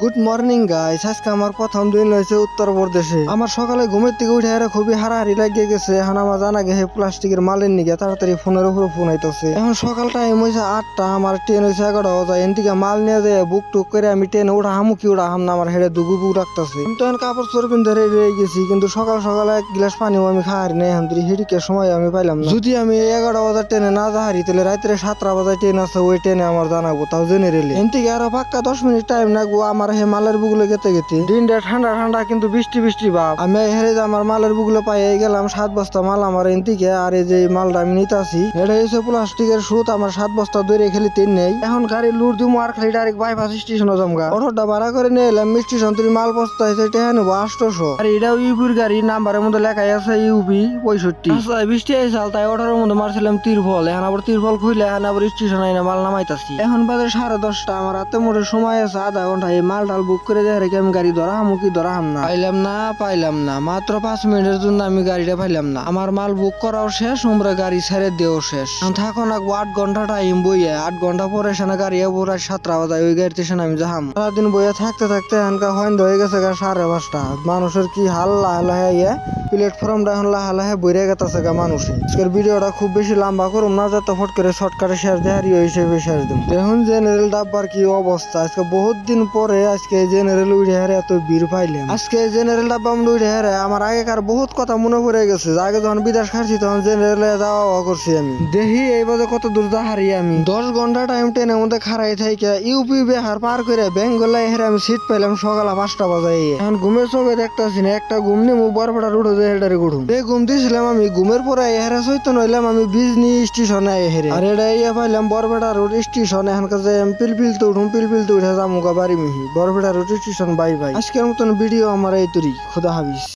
Good morning guys, আজকে আমার প্রথম দিন হয়েছে উত্তরপ্রদেশে। আমার সকালে ঘুমের থেকে উঠে এরা খুবই হারাহারি লাগিয়ে গেছে। এখন আমার জানা গেছে প্লাস্টিকের মালের নিগে তাড়াতাড়ি ফোনের উপরে ফোন আইতেছে। এখন সকাল টাইম হয়েছে 8টা, আমার ট্রেন হয়েছে 11টা বাজে। এন থেকে মাল নিয়ে যায় বুক টুক করে আমি ট্রেনে উঠা হামু কি উঠা হাম না, আমার হেডে দুগু বুক রাখতেছে। আমি তো এখন কাপড় চোর পিনতে রেডি হয়ে গেছি, কিন্তু সকাল সকালে এক গ্লাস পানিও আমি খাওয়ার নেই। এখন হেডিকে সময় আমি পাইলাম না। যদি আমি 11টা বাজার ট্রেনে না যাহারি তাহলে রাত্রে 7টা বাজার ট্রেন আছে, ওই ট্রেনে আমার জানাবো, তাও জেনারেলি। এন থেকে আরো পাক্কা 10 মিনিট টাইম লাগবো আমার হে মালের বুকগুলো গেতে গেতে। দিনটা ঠান্ডা ঠান্ডা কিন্তু বৃষ্টি বৃষ্টি ভাব। আমি হেরে যে আমার মালের বুকগুলো পাই গেলাম 7 বস্তা মাল আমার এন থেকে। আর এই যে মালটা আমি নিতে আসি এটা হচ্ছে প্লাস্টিকের সুত, আমার 7 বস্তা ধরে খেলি 3 নেই। এখন গাড়ি লুট দিব আর খালি ডাইরেক্ট বাইপাস স্টেশনে জমগা। অটোটা ভাড়া করে নিয়ে এলাম স্টেশন। তুমি মাল বস্তা হয়েছে টেহা নেবো 800। আর এটাও ইউপির গাড়ি, নাম্বারের মধ্যে লেখাই আছে ইউপি 65। আচ্ছা বৃষ্টি আইসাল তাই অটোর মধ্যে মারছিলাম তিরফল। এখন আবার তিরফল খুইলে এখন আবার স্টেশন আইনা মাল নামাইতাছি। এখন বাজে 10:30। আমার হাতে মোটে সময় আছে আধা ঘন্টা। এই মাল টাল বুক করে দেয় রেখে আমি গাড়ি ধরা হামুকি ধরা হাম না পাইলাম না মাত্র 5 মিনিটের জন্য আমি গাড়িটা পাইলাম না। আমার মাল বুক করাও শেষ, উমরা গাড়ি ছেড়ে দিয়েও শেষ। থাকো না 8 ঘন্টা টাইম বইয়ে, 8 ঘন্টা পরে সেনা গাড়ি পুরো 7টা বাজায় ওই গাড়িতে সেনা আমি যাহাম। সারাদিন বইয়ে থাকতে থাকতে এখানকার হইন্দ হয়ে গেছে 5:30। মানুষের কি হাল লাহে ইয়ে প্ল্যাটফর্মটা এখন লাহে বইরে গেছে গা মানুষে। আজকের ভিডিওটা খুব বেশি লম্বা করুম না, যাতে ফট করে শর্টকাটে শেষ দেহারি হিসেবে শেষ দিন। দেখুন জেনারেল ডাব্বার কি অবস্থা। আজকে বহুত দিন পরে আজকে জেনারেল উঠে হারে এত ভিড় পাইলেন। আজকে জেনারেল ডাব্বা আমরা উঠে হারে আমার আগেকার বহুত কথা মনে পড়ে গেছে। আগে যখন বিদেশ খাচ্ছি তখন জেনারেলে যাওয়া করছি আমি। দেখি এই বাজে কত দূর হারি আমি। 10 ঘন্টা টাইম ট্রেনের মধ্যে খারাই থাইকে ইউপি বিহার পার করে বেঙ্গলে হেরে আমি সিট পাইলাম সকাল 5টা বাজায়। এখন ঘুমের চোখে দেখতেছি না, একটা ঘুম নিমু বরপেটা রুটে যে হেডারে ঘুম এই ঘুম দিয়েছিলাম আমি। ঘুমের পরে হেরে সৈতন হইলাম আমি বিজনি স্টেশনে হেরে। আর এটা ইয়ে পাইলাম বরপেটা রোড স্টেশন। এখানকার যে পিলপিলতে উঠুম, পিলপিলতে উঠে যামুগা বাড়ি মিহি Barpeta road station. Bye bye. আজকের মতন ভিডিও আমার এই তৈরি। খুদা হাফিজ।